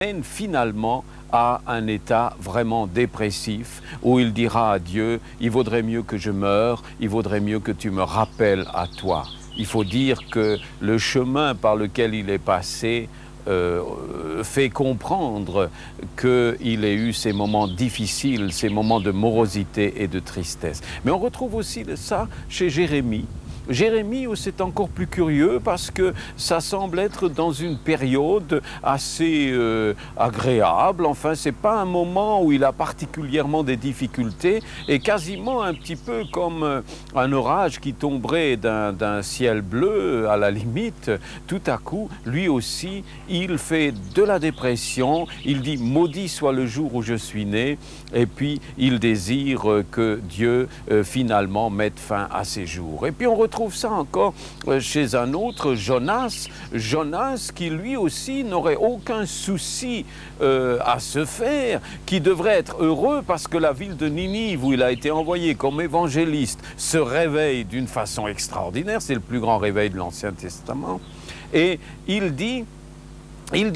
mène finalement à un état vraiment dépressif où il dira à Dieu, il vaudrait mieux que je meure, il vaudrait mieux que tu me rappelles à toi. Il faut dire que le chemin par lequel il est passé fait comprendre qu'il ait eu ces moments difficiles, ces moments de morosité et de tristesse. Mais on retrouve aussi ça chez Jérémie. Jérémie, c'est encore plus curieux parce que ça semble être dans une période assez agréable. Enfin, ce n'est pas un moment où il a particulièrement des difficultés et quasiment un petit peu comme un orage qui tomberait d'un ciel bleu à la limite. Tout à coup, lui aussi, il fait de la dépression. Il dit « Maudit soit le jour où je suis né » et puis il désire que Dieu finalement mette fin à ses jours. Et puis on retrouve ça encore chez un autre, Jonas. Jonas qui lui aussi n'aurait aucun souci à se faire, qui devrait être heureux parce que la ville de Ninive où il a été envoyé comme évangéliste se réveille d'une façon extraordinaire. C'est le plus grand réveil de l'Ancien Testament. Et il dit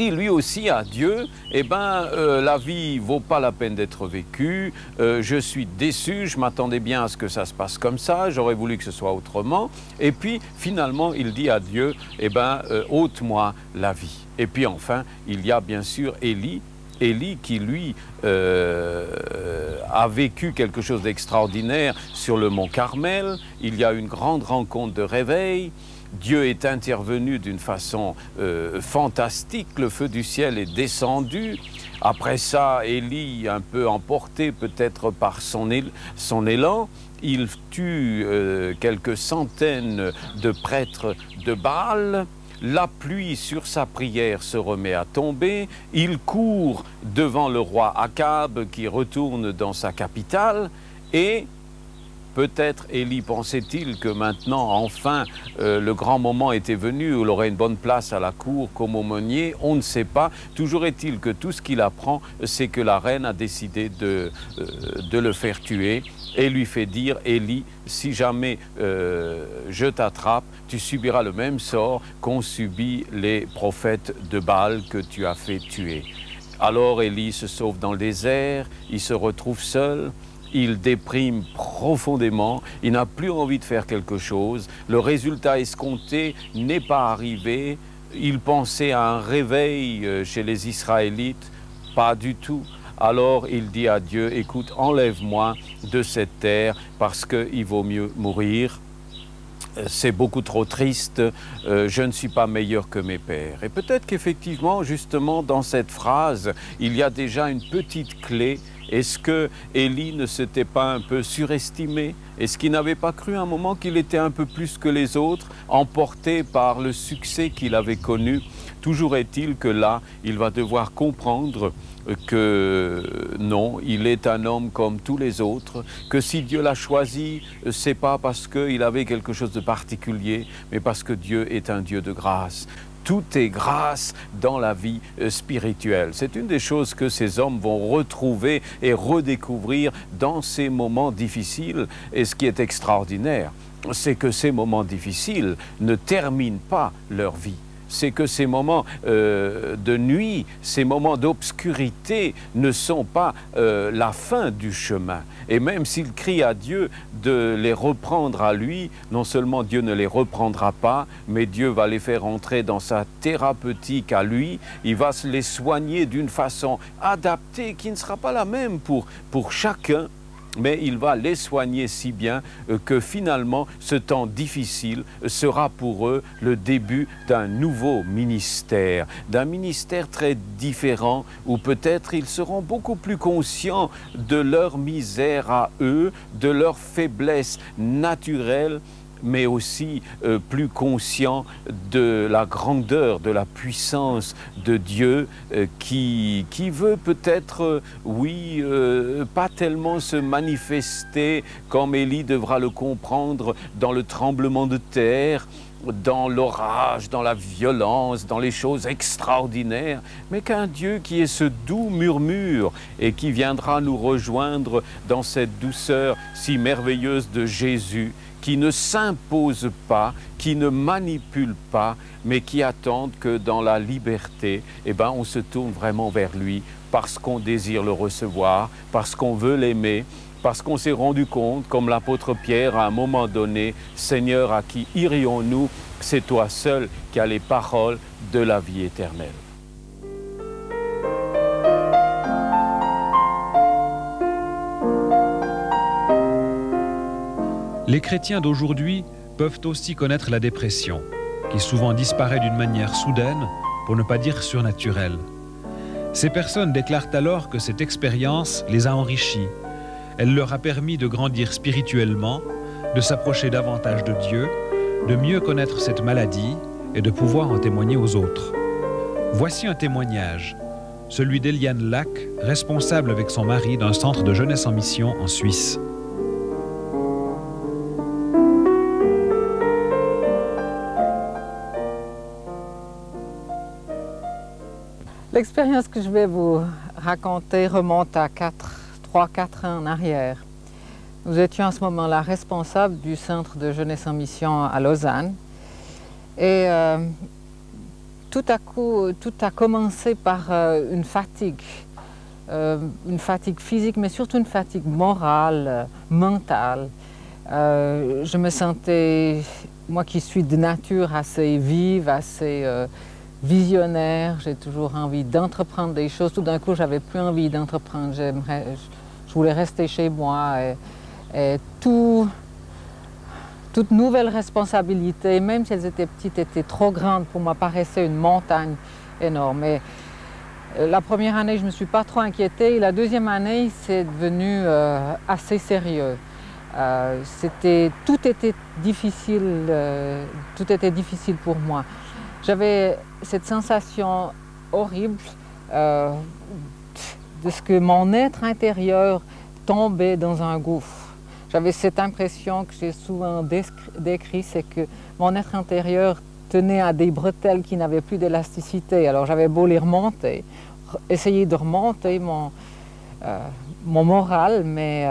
lui aussi à Dieu, eh ben, la vie vaut pas la peine d'être vécue, je suis déçu, je m'attendais bien à ce que ça se passe comme ça, j'aurais voulu que ce soit autrement. Et puis, finalement, il dit à Dieu, eh ben, ôte-moi la vie. Et puis enfin, il y a bien sûr Élie qui, lui, a vécu quelque chose d'extraordinaire sur le mont Carmel. Il y a une grande rencontre de réveil. Dieu est intervenu d'une façon fantastique, le feu du ciel est descendu. Après ça, Élie, un peu emporté peut-être par son élan, il tue quelques centaines de prêtres de Baal. La pluie sur sa prière se remet à tomber. Il court devant le roi Akab qui retourne dans sa capitale et peut-être Élie pensait-il que maintenant, enfin, le grand moment était venu où il aurait une bonne place à la cour comme aumônier. On ne sait pas. Toujours est-il que tout ce qu'il apprend, c'est que la reine a décidé de le faire tuer et lui fait dire « Élie, si jamais je t'attrape, tu subiras le même sort qu'ont subi les prophètes de Baal que tu as fait tuer. » Alors Élie se sauve dans le désert, il se retrouve seul. Il déprime profondément, il n'a plus envie de faire quelque chose, le résultat escompté n'est pas arrivé, il pensait à un réveil chez les Israélites, pas du tout. Alors il dit à Dieu, écoute, enlève-moi de cette terre parce qu'il vaut mieux mourir. C'est beaucoup trop triste, je ne suis pas meilleur que mes pères. Et peut-être qu'effectivement, justement, dans cette phrase, il y a déjà une petite clé. Est-ce que Élie ne s'était pas un peu surestimé? Est-ce qu'il n'avait pas cru à un moment qu'il était un peu plus que les autres, emporté par le succès qu'il avait connu? Toujours est-il que là, il va devoir comprendre que non, il est un homme comme tous les autres, que si Dieu l'a choisi, c'est pas parce qu'il avait quelque chose de particulier, mais parce que Dieu est un Dieu de grâce. Tout est grâce dans la vie spirituelle. C'est une des choses que ces hommes vont retrouver et redécouvrir dans ces moments difficiles. Et ce qui est extraordinaire, c'est que ces moments difficiles ne terminent pas leur vie. C'est que ces moments de nuit, ces moments d'obscurité ne sont pas la fin du chemin. Et même s'il crie à Dieu de les reprendre à lui, non seulement Dieu ne les reprendra pas, mais Dieu va les faire entrer dans sa thérapeutique à lui. Il va les soigner d'une façon adaptée qui ne sera pas la même pour chacun. Mais il va les soigner si bien que finalement, ce temps difficile sera pour eux le début d'un nouveau ministère, d'un ministère très différent où peut-être ils seront beaucoup plus conscients de leur misère à eux, de leur faiblesse naturelle, mais aussi plus conscient de la grandeur, de la puissance de Dieu qui veut peut-être, oui, pas tellement se manifester comme Élie devra le comprendre dans le tremblement de terre, dans l'orage, dans la violence, dans les choses extraordinaires, mais qu'un Dieu qui est ce doux murmure et qui viendra nous rejoindre dans cette douceur si merveilleuse de Jésus, qui ne s'imposent pas, qui ne manipulent pas, mais qui attendent que dans la liberté, eh ben, on se tourne vraiment vers lui parce qu'on désire le recevoir, parce qu'on veut l'aimer, parce qu'on s'est rendu compte, comme l'apôtre Pierre à un moment donné, Seigneur, à qui irions-nous? C'est toi seul qui as les paroles de la vie éternelle. Les chrétiens d'aujourd'hui peuvent aussi connaître la dépression, qui souvent disparaît d'une manière soudaine, pour ne pas dire surnaturelle. Ces personnes déclarent alors que cette expérience les a enrichis. Elle leur a permis de grandir spirituellement, de s'approcher davantage de Dieu, de mieux connaître cette maladie et de pouvoir en témoigner aux autres. Voici un témoignage, celui d'Eliane Lac, responsable avec son mari d'un centre de jeunesse en mission en Suisse. L'expérience que je vais vous raconter remonte à 3-4 ans en arrière. Nous étions à ce moment-là responsables du centre de jeunesse en mission à Lausanne. Et tout à coup, tout a commencé par une fatigue physique, mais surtout une fatigue morale, mentale. Je me sentais, moi qui suis de nature assez vive, assez visionnaire, j'ai toujours envie d'entreprendre des choses. Tout d'un coup, j'avais plus envie d'entreprendre. Je voulais rester chez moi. Et toute nouvelle responsabilité, même si elles étaient petites, était trop grande pour moi, paraissait une montagne énorme. Et la première année, je ne me suis pas trop inquiétée. Et la deuxième année, c'est devenu assez sérieux. Tout était difficile pour moi. J'avais cette sensation horrible de ce que mon être intérieur tombait dans un gouffre. J'avais cette impression que j'ai souvent décrit, c'est que mon être intérieur tenait à des bretelles qui n'avaient plus d'élasticité. Alors j'avais beau les remonter, essayer de remonter mon moral, mais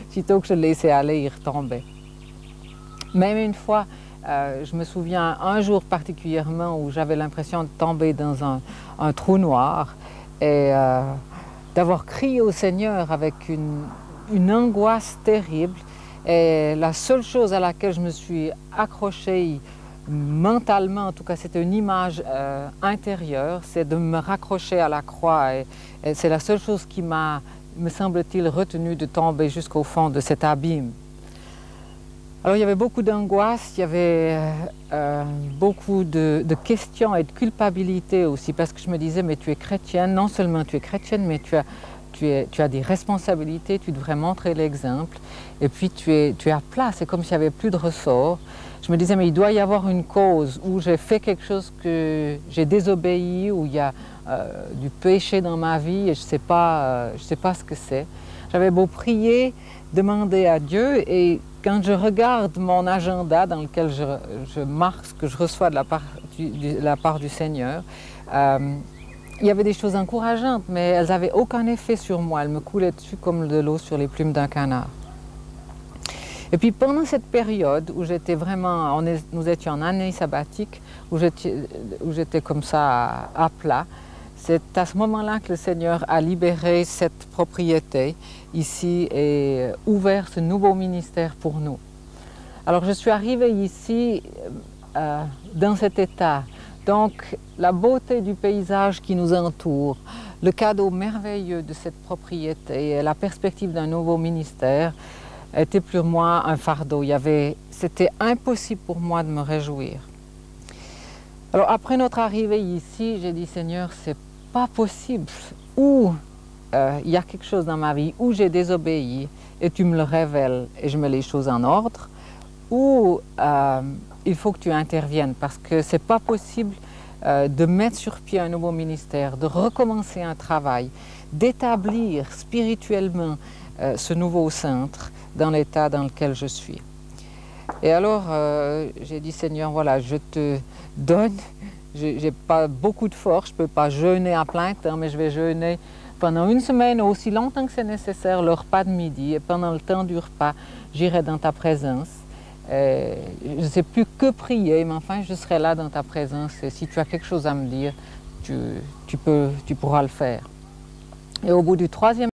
sitôt que je le laissais aller, il retombait. Même une fois, je me souviens un jour particulièrement où j'avais l'impression de tomber dans un trou noir et d'avoir crié au Seigneur avec une angoisse terrible. Et la seule chose à laquelle je me suis accrochée mentalement, en tout cas c'était une image intérieure, c'est de me raccrocher à la croix. Et c'est la seule chose qui m'a, me semble-t-il, retenu de tomber jusqu'au fond de cet abîme. Alors il y avait beaucoup d'angoisse, il y avait beaucoup de questions et de culpabilité aussi, parce que je me disais, mais tu es chrétienne, non seulement tu es chrétienne, mais tu as des responsabilités, tu devrais montrer l'exemple, et puis tu es à plat, c'est comme s'il n'y avait plus de ressort. Je me disais, mais il doit y avoir une cause où j'ai fait quelque chose que j'ai désobéi, où il y a du péché dans ma vie et je sais pas ce que c'est. J'avais beau prier, demander à Dieu, et quand je regarde mon agenda dans lequel je marque ce que je reçois de la part du Seigneur, il y avait des choses encourageantes, mais elles n'avaient aucun effet sur moi. Elles me coulaient dessus comme de l'eau sur les plumes d'un canard. Et puis pendant cette période où j'étais vraiment, nous étions en année sabbatique, où j'étais comme ça à plat, c'est à ce moment-là que le Seigneur a libéré cette propriété ici et ouvert ce nouveau ministère pour nous. Alors je suis arrivée ici dans cet état. Donc la beauté du paysage qui nous entoure, le cadeau merveilleux de cette propriété et la perspective d'un nouveau ministère était pour moi un fardeau. C'était impossible pour moi de me réjouir. Alors après notre arrivée ici, j'ai dit, Seigneur, c'est pas possible. Ou il y a quelque chose dans ma vie où j'ai désobéi et tu me le révèles et je mets les choses en ordre, ou il faut que tu interviennes parce que c'est pas possible de mettre sur pied un nouveau ministère, de recommencer un travail, d'établir spirituellement ce nouveau centre dans l'état dans lequel je suis. Et alors j'ai dit, Seigneur, voilà, je te donne, j'ai pas beaucoup de force, je peux pas jeûner à plein temps, mais je vais jeûner pendant une semaine, aussi longtemps que c'est nécessaire, le repas de midi, et pendant le temps du repas, j'irai dans ta présence Je ne sais plus que prier, mais enfin, je serai là dans ta présence. Et si tu as quelque chose à me dire, tu pourras le faire. Et au bout du troisième